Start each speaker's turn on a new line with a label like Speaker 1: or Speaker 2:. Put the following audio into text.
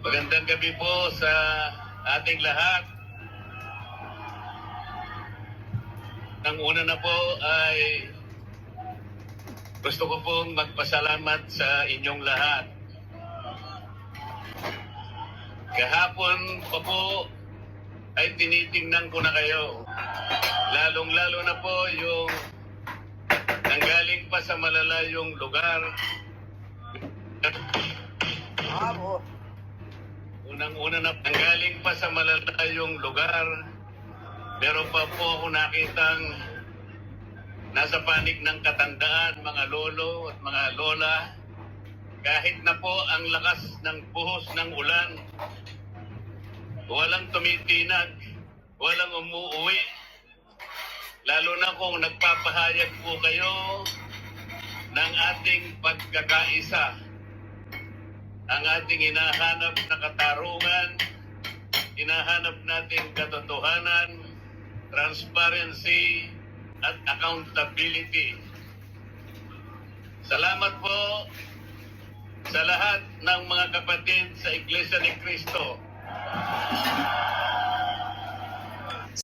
Speaker 1: Magandang gabi po sa ating lahat. Nang una na po ay gusto ko pong magpasalamat sa inyong lahat. Kahapon pa po ay tinitingnan ko na kayo. Lalong-lalo na po yung nanggaling pa sa malalayong lugar. Unang-una na nanggaling pa sa malalayong lugar. Meron pa po ako nakitang nasa panig ng katandaan, mga lolo at mga lola. Kahit na po ang lakas ng buhos ng ulan, walang tumitinag, walang umuuwi. Lalo na kung nagpapahayag po kayo ng ating pagkakaisa. Ang ating hinahanap na katarungan, hinahanap nating katotohanan, transparency, at accountability. Salamat po sa lahat ng mga kapatid sa Iglesia ni Cristo.